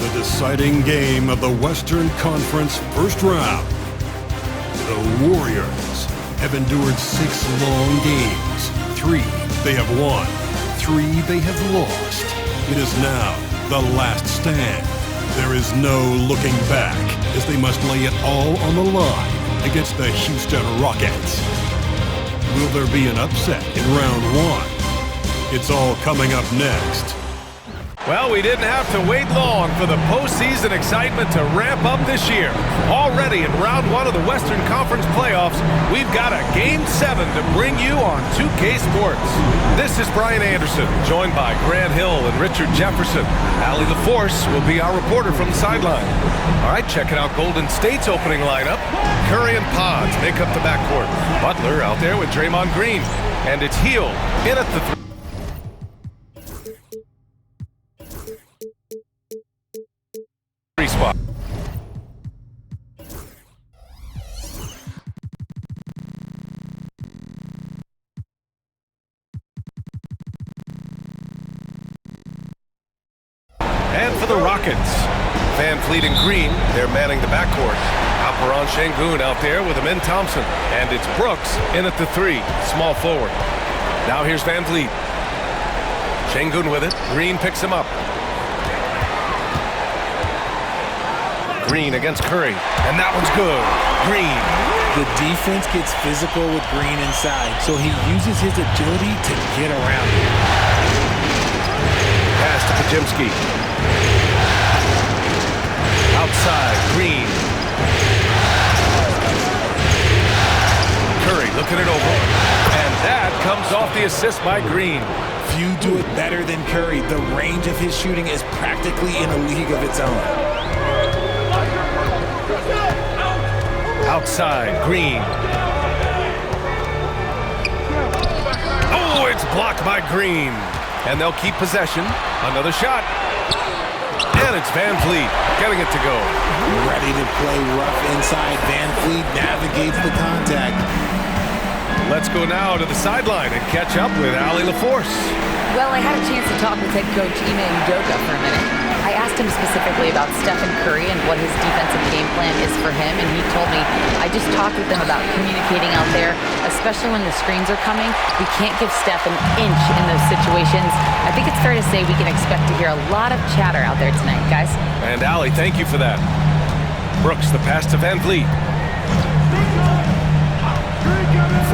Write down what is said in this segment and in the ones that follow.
The deciding game of the Western Conference first round. The Warriors have endured 6 long games. 3 they have won, 3 they have lost. It is now the last stand. There is no looking back as they must lay it all on the line against the Houston Rockets. Will there be an upset in round 1? It's all coming up next. Well, we didn't have to wait long for the postseason excitement to ramp up this year. Already in round 1 of the Western Conference playoffs, we've got a Game 7 to bring you on 2K Sports. This is Brian Anderson, joined by Grant Hill and Richard Jefferson. Allie LaForce will be our reporter from the sideline. All right, checking out Golden State's opening lineup. Curry and Pods make up the backcourt. Butler out there with Draymond Green. And it's Hield in at the 3 spot. And for the Rockets, Van Fleet and Green, they're manning the backcourt. Alperon Şengün out there with Amin Thompson. And it's Brooks in at the 3, small forward. Now here's Van Fleet. Şengün with it. Green picks him up. Green against Curry, and that one's good. Green. The defense gets physical with Green inside, so he uses his agility to get around it. Pass to Podziemski. Outside, Green. Curry looking it over, and that comes off the assist by Green. Few do it better than Curry. The range of his shooting is practically in a league of its own. Outside, Green. Oh, it's blocked by Green. And they'll keep possession. Another shot. And it's Van Fleet getting it to go. Ready to play rough inside. Van Fleet navigates the contact. Let's go now to the sideline and catch up with Allie LaForce. Well, I had a chance to talk with head coach Ime Udoka for a minute. I asked him specifically about Stephen Curry and what his defensive game plan is for him, and he told me, I just talked with them about communicating out there, especially when the screens are coming. We can't give Steph an inch in those situations. I think it's fair to say we can expect to hear a lot of chatter out there tonight, guys. And Allie, thank you for that. Brooks, the pass to Van Fleet.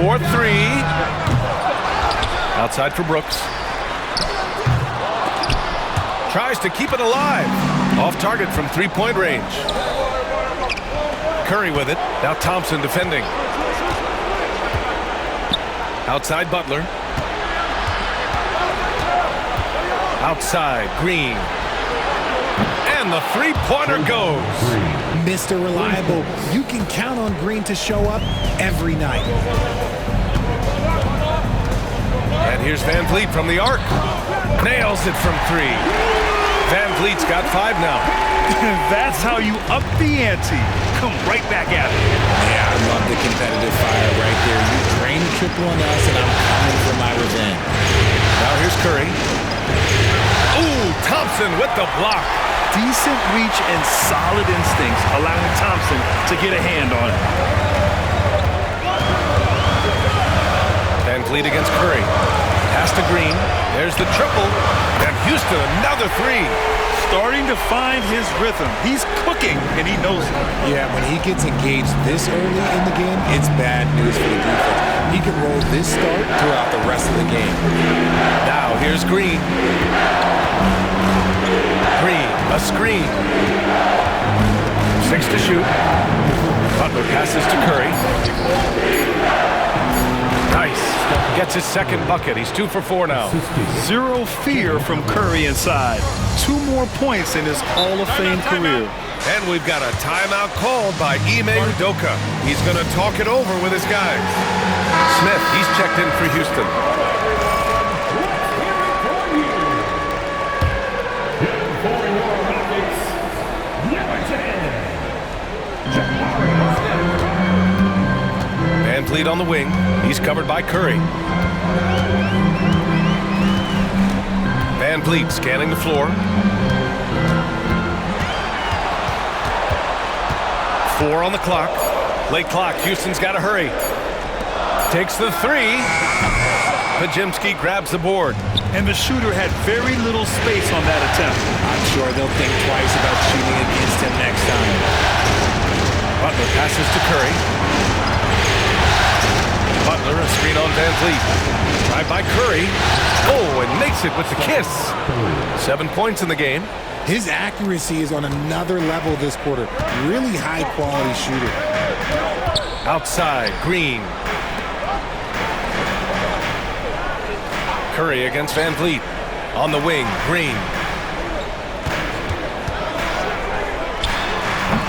4-3. Outside for Brooks. Tries to keep it alive. Off target from 3-point range. Curry with it. Now Thompson defending. Outside Butler. Outside Green. And the 3-pointer goes. Mr. Reliable. You can count on Green to show up every night. And here's Van Fleet from the arc. Nails it from 3. Van Fleet's got 5 now. That's how you up the ante. Come right back at it. Yeah, I love the competitive fire right there. You drain the triple on us, and I'm coming for my revenge. Now here's Curry. Ooh, Thompson with the block. Decent reach and solid instincts, allowing Thompson to get a hand on it. Van Fleet against Curry. Pass to Green. There's the triple. And Houston, another 3. Starting to find his rhythm. He's cooking, and he knows it. Yeah, when he gets engaged this early in the game, it's bad news for the defense. He can roll this start throughout the rest of the game. Now here's Green. Green, a screen. 6 to shoot. Butler passes to Curry. Nice. Gets his second bucket. He's 2 for 4 now. Zero fear from Curry inside. 2 more points in his Hall of Fame career. And we've got a timeout called by Ime Udoka. He's going to talk it over with his guys. Smith, he's checked in for Houston. Van Fleet on the wing. He's covered by Curry. Van Fleet scanning the floor. 4 on the clock. Late clock. Houston's got to hurry. Takes the 3. Pajimski grabs the board. And the shooter had very little space on that attempt. I'm sure they'll think twice about shooting against him next time. Butler passes to Curry. Butler, a screen on Van Vliet. Drive by Curry. Oh, and makes it with the kiss. 7 points in the game. His accuracy is on another level this quarter. Really high-quality shooter. Outside, Green. Curry against Van Vliet. On the wing, Green.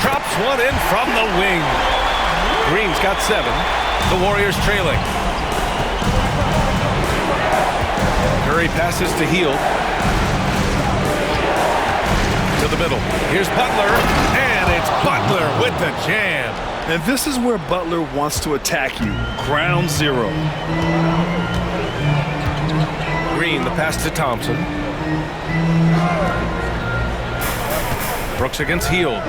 Drops one in from the wing. Green's got 7. The Warriors trailing. Curry passes to Hield. To the middle. Here's Butler, and it's Butler with the jam. And this is where Butler wants to attack you. Ground zero. Green, the pass to Thompson. Brooks against Hield.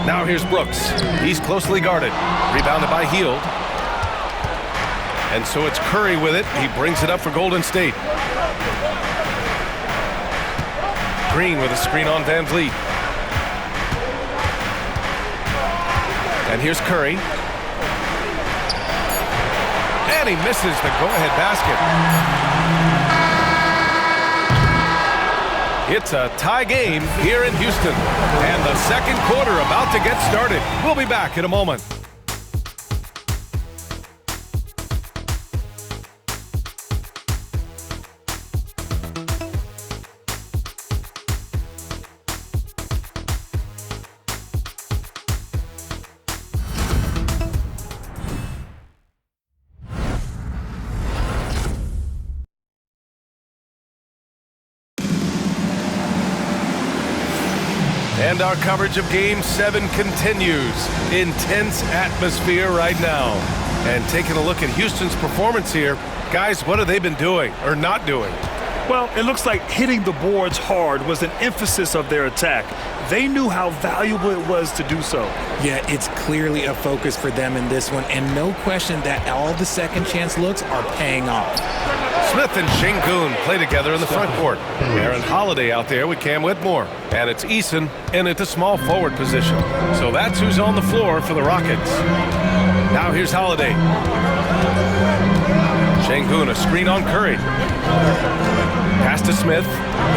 Now here's Brooks. He's closely guarded. Rebounded by Hield. And so it's Curry with it. He brings it up for Golden State. Green with a screen on Van Vliet. And here's Curry. And he misses the go-ahead basket. It's a tie game here in Houston. And the second quarter about to get started. We'll be back in a moment. And our coverage of Game 7 continues. Intense atmosphere right now. And taking a look at Houston's performance here, guys, what have they been doing or not doing? Well, it looks like hitting the boards hard was an emphasis of their attack. They knew how valuable it was to do so. Yeah, it's clearly a focus for them in this one, and no question that all the second chance looks are paying off. Smith and Şengün play together in the front court. Aaron Holiday out there with Cam Whitmore. And it's Eason in at the small forward position. So that's who's on the floor for the Rockets. Now here's Holiday. Şengün, a screen on Curry. Pass to Smith.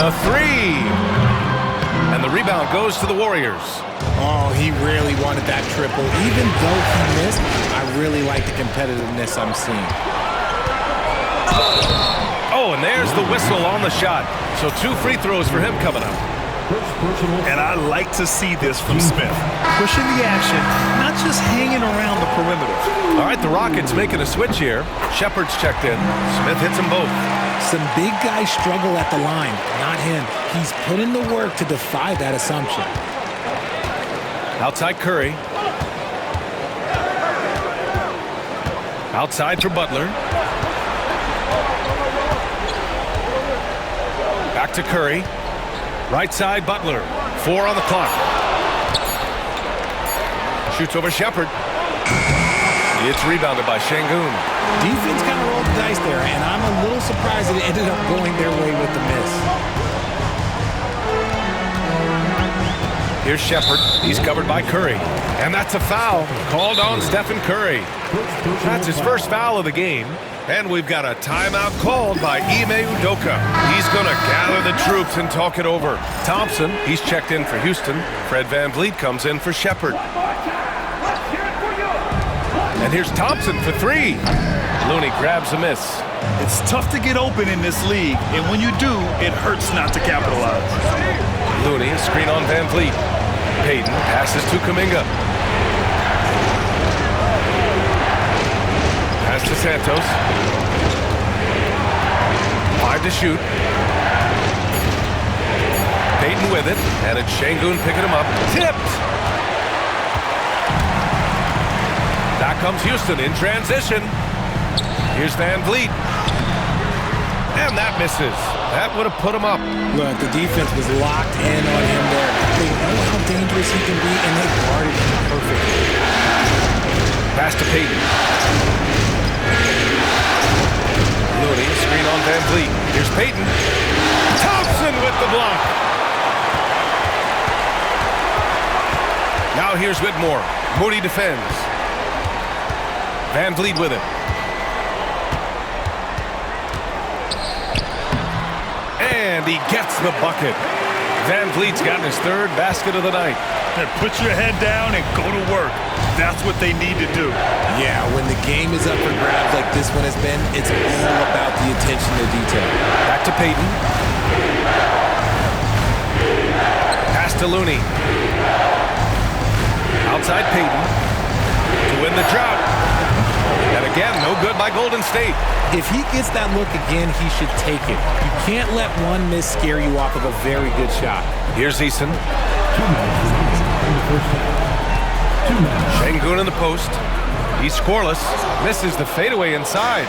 The 3. And the rebound goes to the Warriors. Oh, he really wanted that triple. Even though he missed, I really like the competitiveness I'm seeing. Oh, and there's the whistle on the shot. So 2 free throws for him coming up. And I like to see this from Smith. Pushing the action, not just hanging around the perimeter. All right, the Rockets making a switch here. Shepard's checked in. Smith hits them both. Some big guys struggle at the line. Not him. He's put in the work to defy that assumption. Outside Curry. Outside for Butler. Back to Curry. Right side, Butler. 4 on the clock. Shoots over Shepard. It's rebounded by Şengün. Defense kind of rolled the dice there, and I'm a little surprised that it ended up going their way with the miss. Here's Shepard. He's covered by Curry. And that's a foul called on Stephen Curry. That's his first foul of the game. And we've got a timeout called by Ime Udoka. He's going to gather the troops and talk it over. Thompson, he's checked in for Houston. Fred Van Vliet comes in for Shepard. And here's Thompson for 3. Looney grabs a miss. It's tough to get open in this league, and when you do, it hurts not to capitalize. Looney, a screen on Van Vliet. Payton passes to Kuminga. Pass to Santos. 5 to shoot. Payton with it, and it's Şengün picking him up. Tipped! Back comes Houston in transition. Here's Van Vliet. And that misses. That would have put him up. Look, the defense was locked in on him there. They know how dangerous he can be, and they guarded him perfectly. Pass to Payton. Looney, screen on Van Vliet. Here's Payton. Thompson with the block. Now here's Whitmore. Moody defends. Van Vliet with it. And he gets the bucket. Van Vliet's gotten his third basket of the night. Hey, put your head down and go to work. That's what they need to do. Yeah, when the game is up for grabs like this one has been, it's all about the attention to detail. Back to Payton. Pass to Looney. Outside Payton to win the drought. And again, no good by Golden State. If he gets that look again, he should take it. You can't let one miss scare you off of a very good shot. Here's Eason. Şengün in the post. He's scoreless. Misses the fadeaway inside.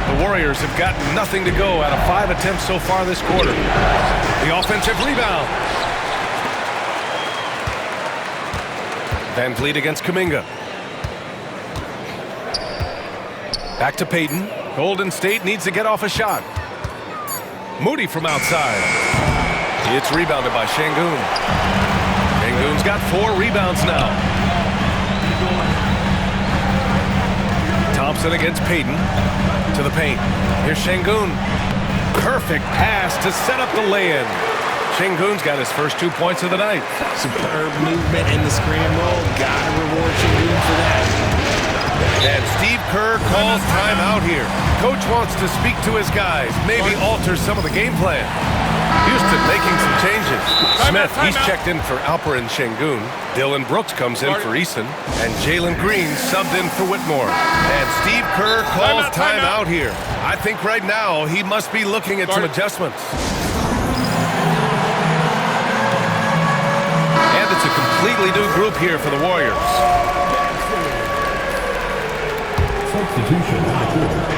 The Warriors have got nothing to go out of 5 attempts so far this quarter. The offensive rebound. Van Vliet against Kuminga. Back to Payton. Golden State needs to get off a shot. Moody from outside. It's rebounded by Şengün. Şengün's got 4 rebounds now. Thompson against Payton. To the paint. Here's Şengün. Perfect pass to set up the lay-in. Şengün's got his first 2 points of the night. Superb movement in the screen and roll. Gotta reward Şengün for that. And Steve Kerr calls timeout here. Coach wants to speak to his guys, maybe alter some of the game plan. Houston making some changes. Smith, he's checked in for Alperen Şengün. Dylan Brooks comes in for Eason. And Jalen Green subbed in for Whitmore. And Steve Kerr calls timeout here. I think right now he must be looking at some adjustments. And it's a completely new group here for the Warriors. Substitution on the court.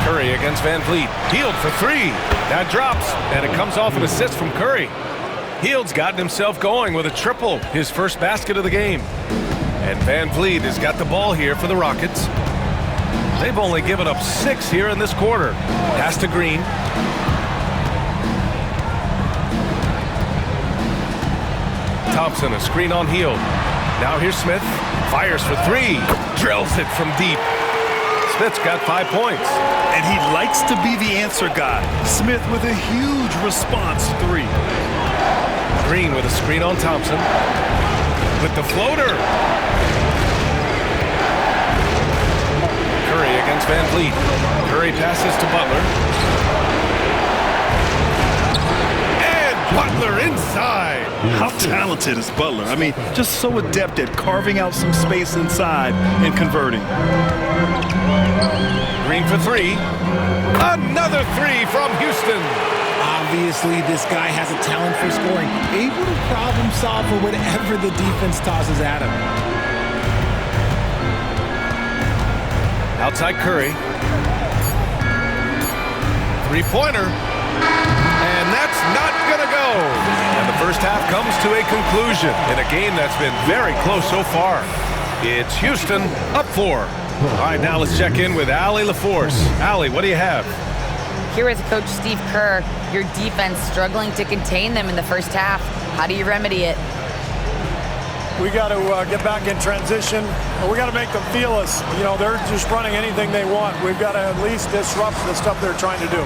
Curry against Van Vliet. Hield for 3. That drops, and it comes off an assist from Curry. Hield's gotten himself going with a triple, his first basket of the game. And Van Vliet has got the ball here for the Rockets. They've only given up 6 here in this quarter. Pass to Green. Thompson, a screen on Hield. Now here's Smith. Fires for 3. Drills it from deep. Smith's got 5 points. And he likes to be the answer guy. Smith with a huge response 3. Green with a screen on Thompson. With the floater. Curry against Van Vliet. Curry passes to Butler. And Butler inside. How talented is Butler? I mean, just so adept at carving out some space inside and converting. Green for 3. Another 3 from Houston. Obviously, this guy has a talent for scoring. Able to problem solve for whatever the defense tosses at him. Outside Curry. 3-pointer. And that's not going to go. And the first half comes to a conclusion in a game that's been very close so far. It's Houston up 4. All right, now let's check in with Allie LaForce. Allie, what do you have? Here with Coach Steve Kerr, your defense struggling to contain them in the first half. How do you remedy it? We got to get back in transition. We got to make them feel us. You know, they're just running anything they want. We've got to at least disrupt the stuff they're trying to do.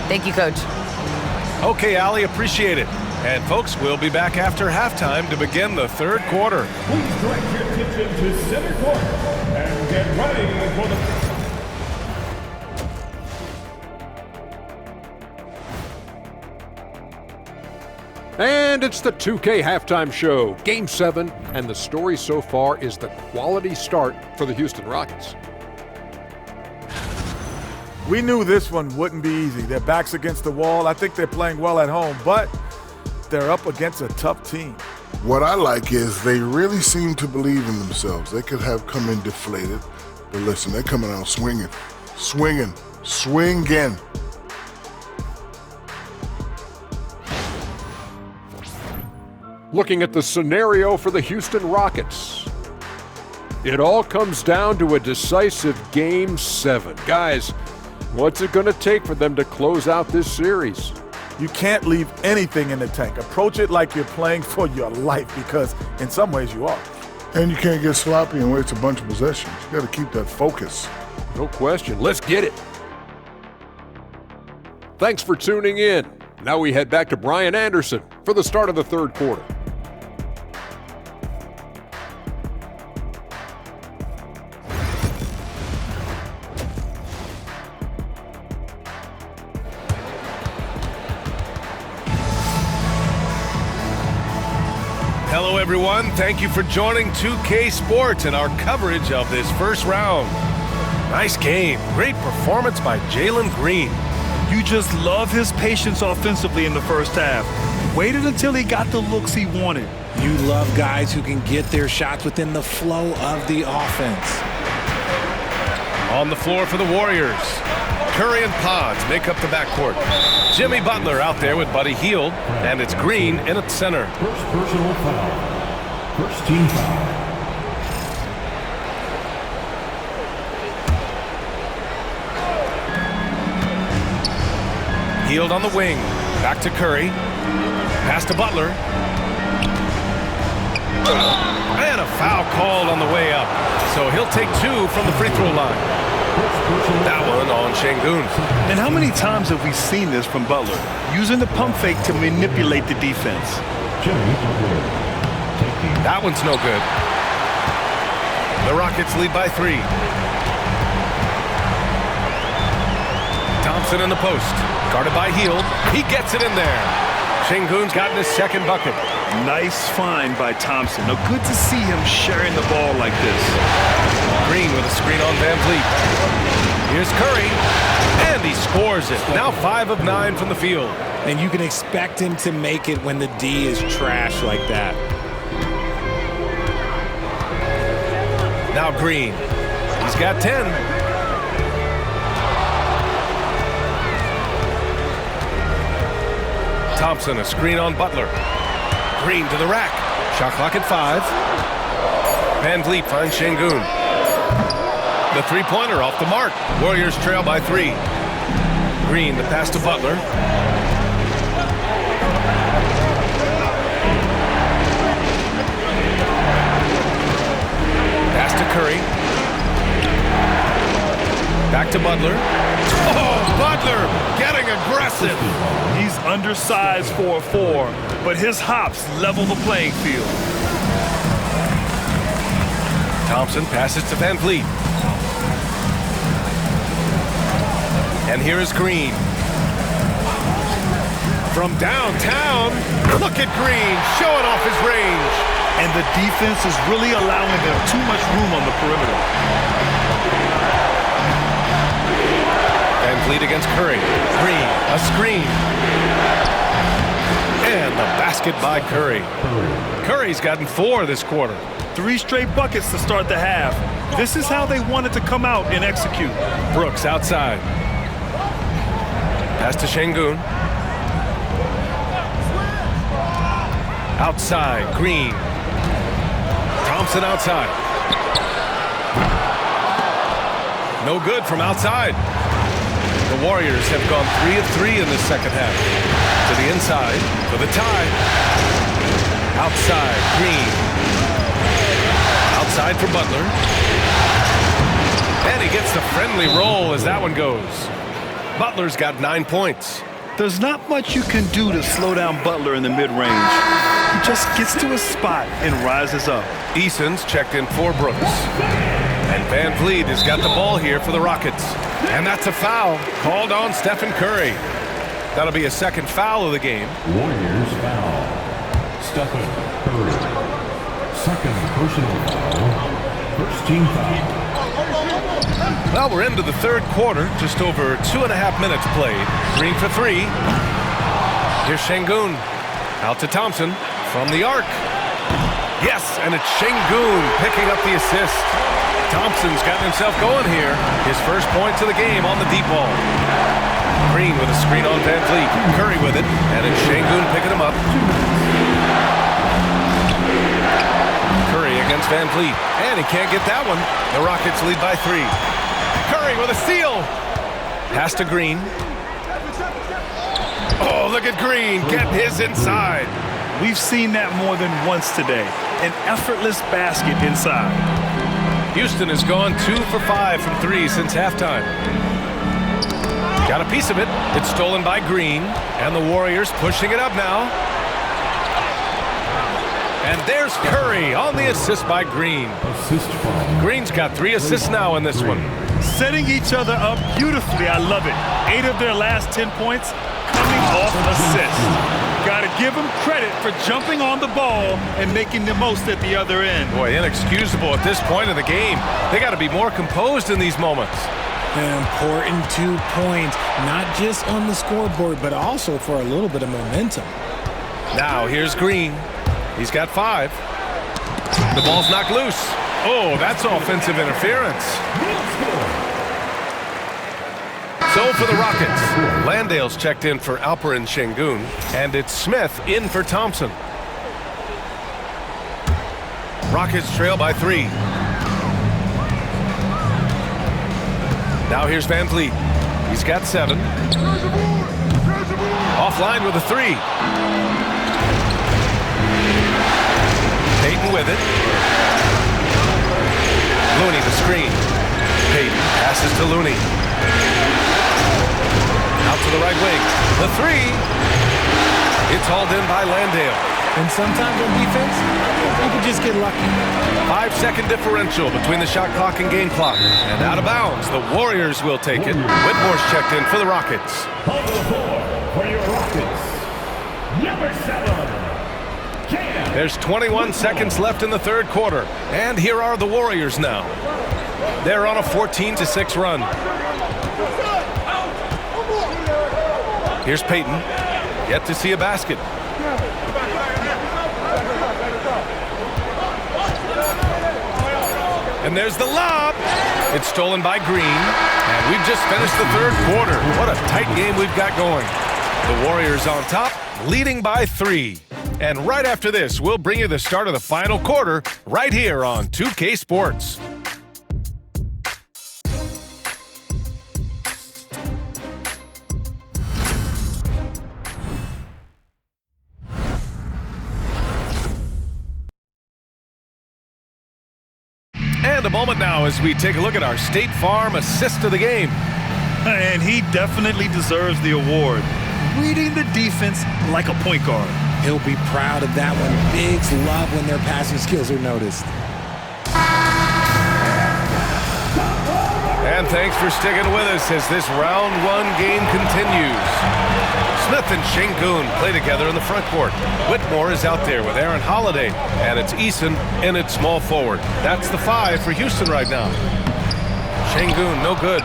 Thank you, Coach. Okay, Allie, appreciate it. And folks, we'll be back after halftime to begin the third quarter. Please direct your attention to center court and get ready for the... And it's the 2K halftime show, Game 7, and the story so far is the quality start for the Houston Rockets. We knew this one wouldn't be easy. Their backs against the wall. I think they're playing well at home, but they're up against a tough team. What I like is they really seem to believe in themselves. They could have come in deflated, but listen, they're coming out swinging. looking at the scenario for the Houston Rockets. It all comes down to a decisive Game 7. Guys, what's it going to take for them to close out this series? You can't leave anything in the tank. Approach it like you're playing for your life, because in some ways you are. And you can't get sloppy and waste a bunch of possessions. You got to keep that focus. No question. Let's get it. Thanks for tuning in. Now we head back to Brian Anderson for the start of the third quarter. Hello, everyone. Thank you for joining 2K Sports and our coverage of this first round. Nice game. Great performance by Jalen Green. You just love his patience offensively in the first half. Waited until he got the looks he wanted. You love guys who can get their shots within the flow of the offense. On the floor for the Warriors, Curry and Pods make up the backcourt. Jimmy Butler out there with Buddy Hield, and it's Green in at center. First personal foul. First team foul. Hield on the wing. Back to Curry. Pass to Butler. And a foul called on the way up. So he'll take 2 from the free throw line. That one on Şengün. And how many times have we seen this from Butler? Using the pump fake to manipulate the defense. That one's no good. The Rockets lead by 3. Thompson in the post. Guarded by Hield. He gets it in there. Şengün's gotten his second bucket. Nice find by Thompson. Now, good to see him sharing the ball like this. Green with a screen on Van Vliet. Here's Curry, and he scores it. Now 5 of 9 from the field. And you can expect him to make it when the D is trash like that. Now Green. He's got 10. Thompson, a screen on Butler. Green to the rack. Shot clock at 5. Van Vliet finds Şengün. The three-pointer off the mark. Warriors trail by 3. Green, the pass to Butler. Pass to Curry. Back to Butler. Oh, Butler getting aggressive. He's undersized for a 4, but his hops level the playing field. Thompson passes to Van Vliet. And here is Green. From downtown, look at Green showing off his range. And the defense is really allowing them too much room on the perimeter. Van Vliet against Curry. Green, a screen. And the basket by Curry. Curry's gotten 4 this quarter. 3 straight buckets to start the half. This is how they wanted to come out and execute. Brooks outside. Pass to Şengün. Outside, Green. Thompson outside. No good from outside. The Warriors have gone 3 of 3 in this second half. To the inside for the tie. Outside, Green. Outside for Butler. And he gets the friendly roll as that one goes. Butler's got 9 points. There's not much you can do to slow down Butler in the mid-range. He just gets to a spot and rises up. Eason's checked in for Brooks. And Van Vliet has got the ball here for the Rockets. And that's a foul called on Stephen Curry. That'll be a second foul of the game. Warriors foul. Stephen Curry. Second personal foul. First team foul. Well, we're into the third quarter. Just over 2.5 minutes played. Green for 3. Here's Şengün. Out to Thompson from the arc. Yes, and it's Şengün picking up the assist. Thompson's gotten himself going here. His first points of the game on the deep ball. Green with a screen on Van Vliet. Curry with it, and it's Şengün picking him up. against Van Vliet. And he can't get that one. The Rockets lead by 3. Curry with a steal. Pass to Green. Oh, look at Green getting his inside. We've seen that more than once today. An effortless basket inside. Houston has gone 2 for 5 from 3 since halftime. Got a piece of it. It's stolen by Green. And the Warriors pushing it up now. And there's Curry on the assist by Green. Green's got 3 assists now in this one. Setting each other up beautifully. I love it. 8 of their last 10 points coming off assists. Got to give them credit for jumping on the ball and making the most at the other end. Boy, inexcusable at this point of the game. They got to be more composed in these moments. An important 2 points, not just on the scoreboard, but also for a little bit of momentum. Now, here's Green. He's got 5. The ball's knocked loose. Oh, that's offensive interference. So for the Rockets, Landale's checked in for Alperen Şengün, and it's Smith in for Thompson. Rockets trail by 3. Now here's Van Vliet. He's got 7. Offline with a 3. Payton with it. Looney the screen. Payton passes to Looney. Out to the right wing. The 3. It's hauled in by Landale. And sometimes on defense, you can just get lucky. 5-second differential between the shot clock and game clock. And out of bounds, the Warriors will take it. Whitmore's checked in for the Rockets. Over the floor for your Rockets, number 7. There's 21 seconds left in the third quarter. And here are the Warriors now. They're on a 14-6 run. Here's Payton. Yet to see a basket. And there's the lob. It's stolen by Green. And we've just finished the third quarter. What a tight game we've got going. The Warriors on top, leading by 3. And right after this, we'll bring you the start of the final quarter right here on 2K Sports. And a moment now as we take a look at our State Farm assist of the game. And he definitely deserves the award. Reading the defense like a point guard. He'll be proud of that one. Bigs love when their passing skills are noticed. And thanks for sticking with us as this round 1 game continues. Smith and Şengün play together in the front court. Whitmore is out there with Aaron Holiday. And it's Eason in at small forward. That's the 5 for Houston right now. Şengün, no good.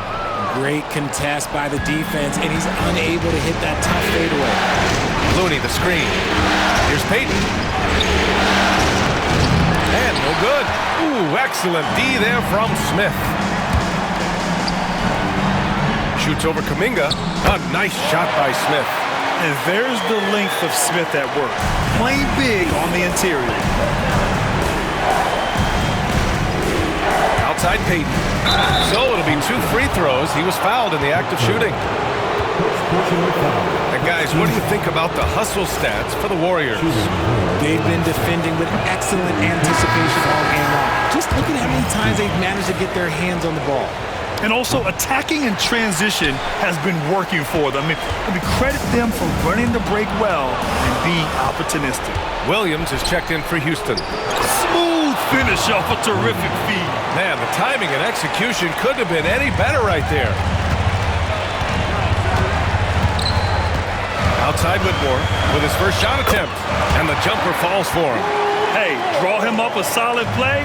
Great contest by the defense, and he's unable to hit that tough fadeaway. Looney, the screen. Here's Payton. And no good. Ooh, excellent D there from Smith. Shoots over Kuminga. A nice shot by Smith. And there's the length of Smith at work. Playing big on the interior. Outside Payton. So it'll be 2 free throws. He was fouled in the act of shooting. And guys, what do you think about the hustle stats for the Warriors? They've been defending with excellent anticipation all game long. Just look at how many times they've managed to get their hands on the ball. And also attacking in transition has been working for them. I mean, credit them for running the break well and being opportunistic. Williams is checked in for Houston. Smooth finish off a terrific feed. Man, the timing and execution couldn't have been any better right there. Outside Whitmore with his first shot attempt. And the jumper falls for him. Hey, draw him up a solid play,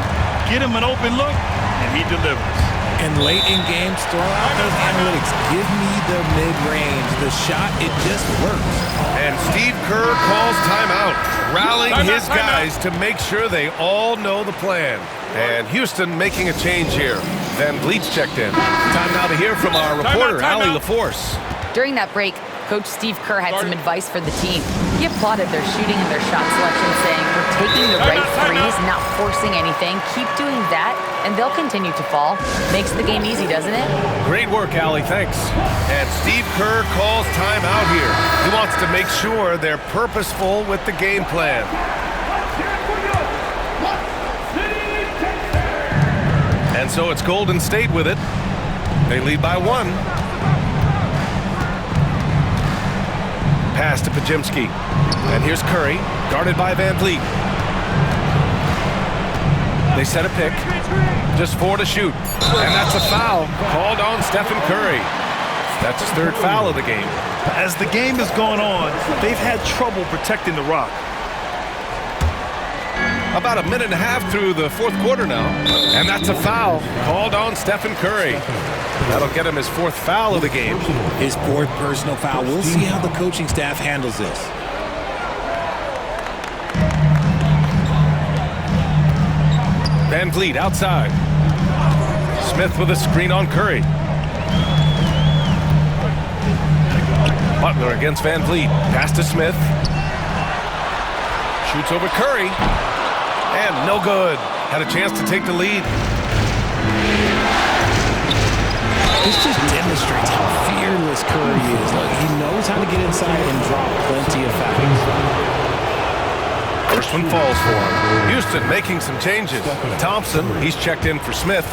get him an open look, and he delivers. And late in games, throw out those analytics. Give me the mid-range. The shot, it just works. And Steve Kerr calls timeout, rallying his guys to make sure they all know the plan. And Houston making a change here. Van Vliet's checked in. Time now to hear from our reporter, Allie LaForce. During that break, Coach Steve Kerr had some advice for the team. He applauded their shooting and their shot selection, saying, "We're taking the right threes, not forcing anything. Keep doing that, and they'll continue to fall." Makes the game easy, doesn't it? Great work, Allie. Thanks. And Steve Kerr calls timeout here. He wants to make sure they're purposeful with the game plan. And so it's Golden State with it. They lead by 1. Pass to Pajemski. And here's Curry, guarded by Van Vliet. They set a pick. Just 4 to shoot. And that's a foul called on Stephen Curry. That's his 3rd foul of the game. As the game has gone on, they've had trouble protecting the rock. About a minute and a half through the 4th quarter now. And that's a foul called on Stephen Curry. That'll get him his 4th foul of the game. His 4th personal foul. We'll see how the coaching staff handles this. Van Vliet outside. Smith with a screen on Curry. Butler against Van Vliet. Pass to Smith. Shoots over Curry. And no good. Had a chance to take the lead. This just demonstrates how fearless Curry is. Like, he knows how to get inside and drop plenty of fouls. First one falls for him. Houston making some changes. Thompson, he's checked in for Smith.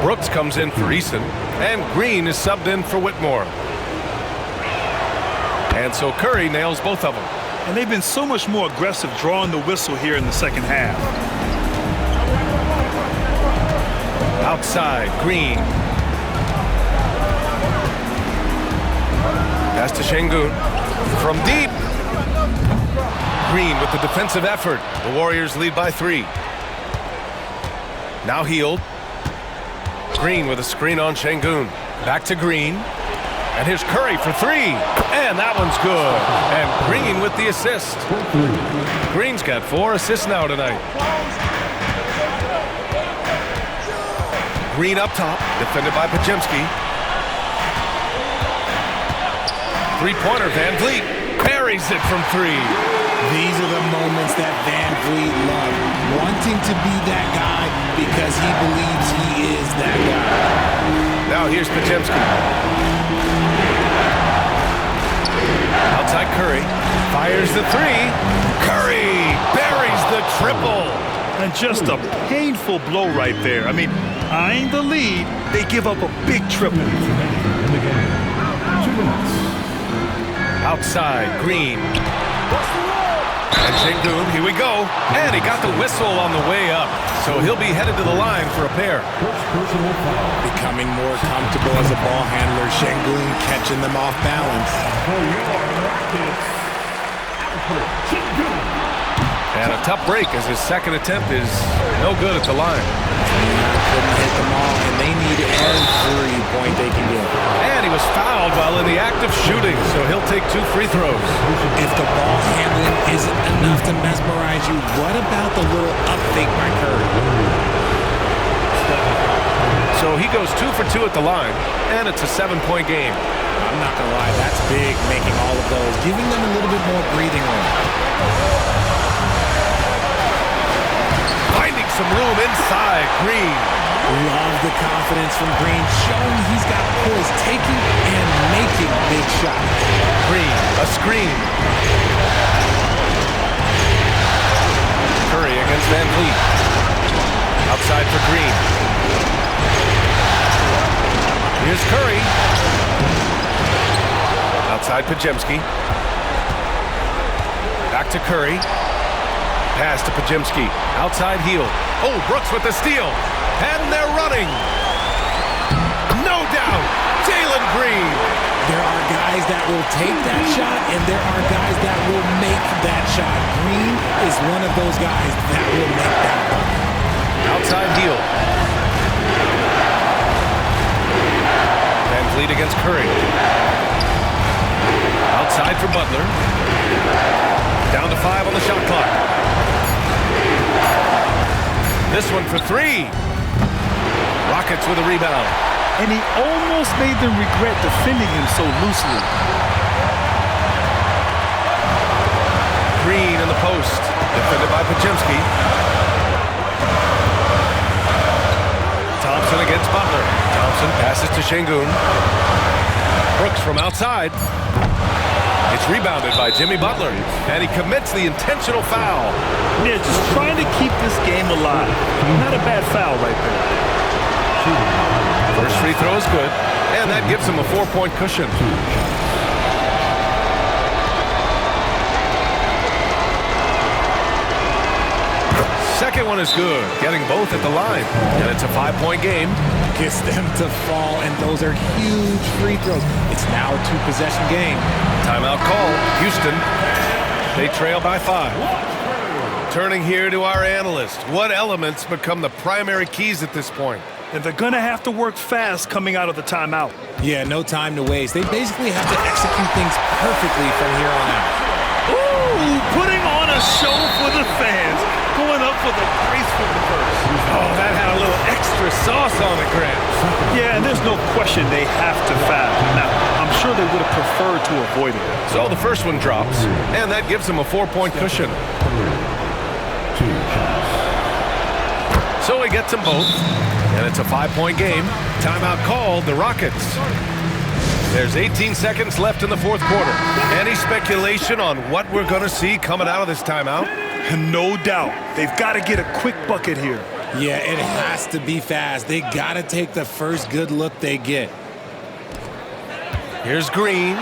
Brooks comes in for Eason. And Green is subbed in for Whitmore. And so Curry nails both of them. And they've been so much more aggressive drawing the whistle here in the second half. Outside, Green. Pass to Şengün. From deep. Green with the defensive effort. The Warriors lead by 3. Now Hield. Green with a screen on Şengün. Back to Green. And here's Curry for 3. And that one's good. And Green with the assist. Green's got 4 assists now tonight. Green up top, defended by Pajemski. 3-pointer, Van Vliet buries it from 3. These are the moments that Van Vliet loved. Wanting to be that guy because he believes he is that guy. Now here's Pajemski. Outside Curry. Fires the 3. Curry buries the triple. And just a painful blow right there. I mean, eyeing the lead, they give up a big triple. Outside, Green. And Şengün, here we go. And he got the whistle on the way up. So he'll be headed to the line for a pair. Becoming more comfortable as a ball handler, Şengün catching them off balance. And a tough break as his second attempt is no good at the line. Couldn't hit them all, and they need every point they can get. And he was fouled while in the act of shooting, so he'll take 2 free throws. If the ball handling isn't enough to mesmerize you, what about the little up fake by Curry? So he goes 2 for 2 at the line, and it's a 7-point game. I'm not going to lie, that's big, making all of those, giving them a little bit more breathing room. Finding some room inside, Green. Love the confidence from Green, showing he's got poise, taking and making big shots. Green, a screen. Curry against Van Vliet. Outside for Green. Here's Curry. Outside Pajemski. Back to Curry. Pass to Pajemski. Outside Hield. Oh, Brooks with the steal. And they're running. No doubt. Jalen Green. There are guys that will take that shot, and there are guys that will make that shot. Green is one of those guys that will make that one. Outside Hield. Van Vliet against Curry. Outside for Butler. Down to 5 on the shot clock. This one for 3. Rockets with a rebound. And he almost made them regret defending him so loosely. Green in the post. Defended by Pachimski. Thompson against Butler. Thompson passes to Şengün. Brooks from outside. It's rebounded by Jimmy Butler, and he commits the intentional foul. Yeah, just trying to keep this game alive. Not a bad foul right there. First free throw is good, and that gives him a 4-point cushion. Second one is good, getting both at the line, and it's a 5-point game. Gets them to fall, and those are huge free throws. It's now a 2-possession game. Timeout call, Houston. They trail by 5. Turning here to our analyst. What elements become the primary keys at this point? And they're going to have to work fast coming out of the timeout. Yeah, no time to waste. They basically have to execute things perfectly from here on out. Ooh, putting on a show for the fans. Going up for the graceful reverse. Oh, that had a little extra sauce on the Grant. Yeah, and there's no question they have to foul. Now, I'm sure they would have preferred to avoid it. So the first one drops, and that gives him a 4-point cushion. So he gets them both, and it's a 5-point game. Timeout called, the Rockets. There's 18 seconds left in the fourth quarter. Any speculation on what we're going to see coming out of this timeout? No doubt. They've got to get a quick bucket here. Yeah, it has to be fast. They got to take the first good look they get. Here's Green.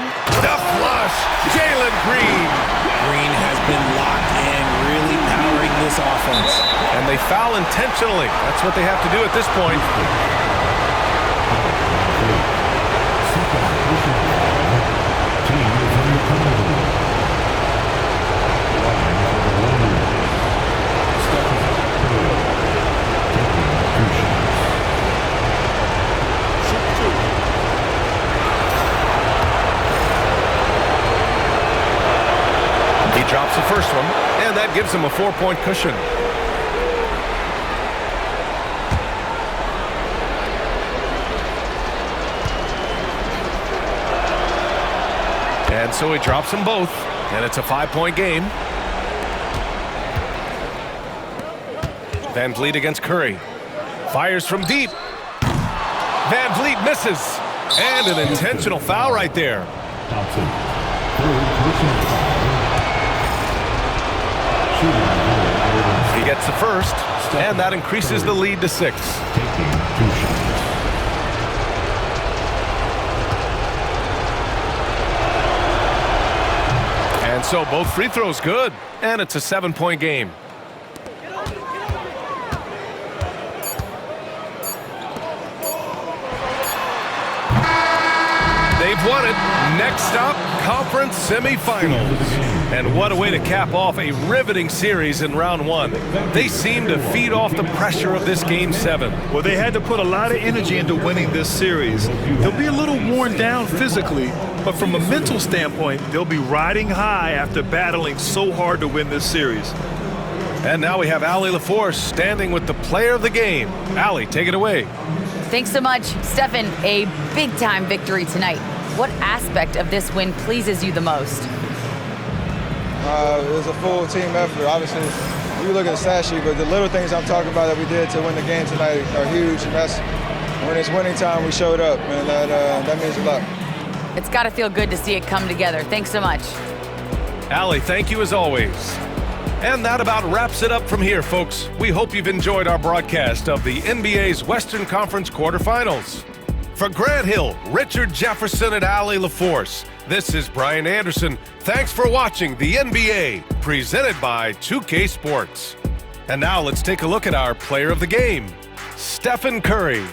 The flush. Jalen Green. Green has been locked in, really powering this offense. And they foul intentionally. That's what they have to do at this point. Drops the first one, and that gives him a 4-point cushion. And so he drops them both, and it's a 5-point game. Van Vliet against Curry. Fires from deep. Van Vliet misses. And an intentional foul right there. He gets the first, and that increases the lead to 6. And so both free throws good, and it's a 7-point game. They've won it. Next up, conference semifinals. And what a way to cap off a riveting series in round 1. They seem to feed off the pressure of this Game 7. Well, they had to put a lot of energy into winning this series. They'll be a little worn down physically, but from a mental standpoint, they'll be riding high after battling so hard to win this series. And now we have Allie LaForce standing with the player of the game. Allie, take it away. Thanks so much. Stefan, a big-time victory tonight. What aspect of this win pleases you the most? It was a full team effort. Obviously, you look at the stat sheet, but the little things I'm talking about that we did to win the game tonight are huge. And that's when it's winning time, we showed up, and that means a lot. It's got to feel good to see it come together. Thanks so much. Allie, thank you as always. And that about wraps it up from here, folks. We hope you've enjoyed our broadcast of the NBA's Western Conference quarterfinals. For Grant Hill, Richard Jefferson, and Allie LaForce, this is Brian Anderson. Thanks for watching the NBA, presented by 2K Sports. And now let's take a look at our player of the game, Stephen Curry.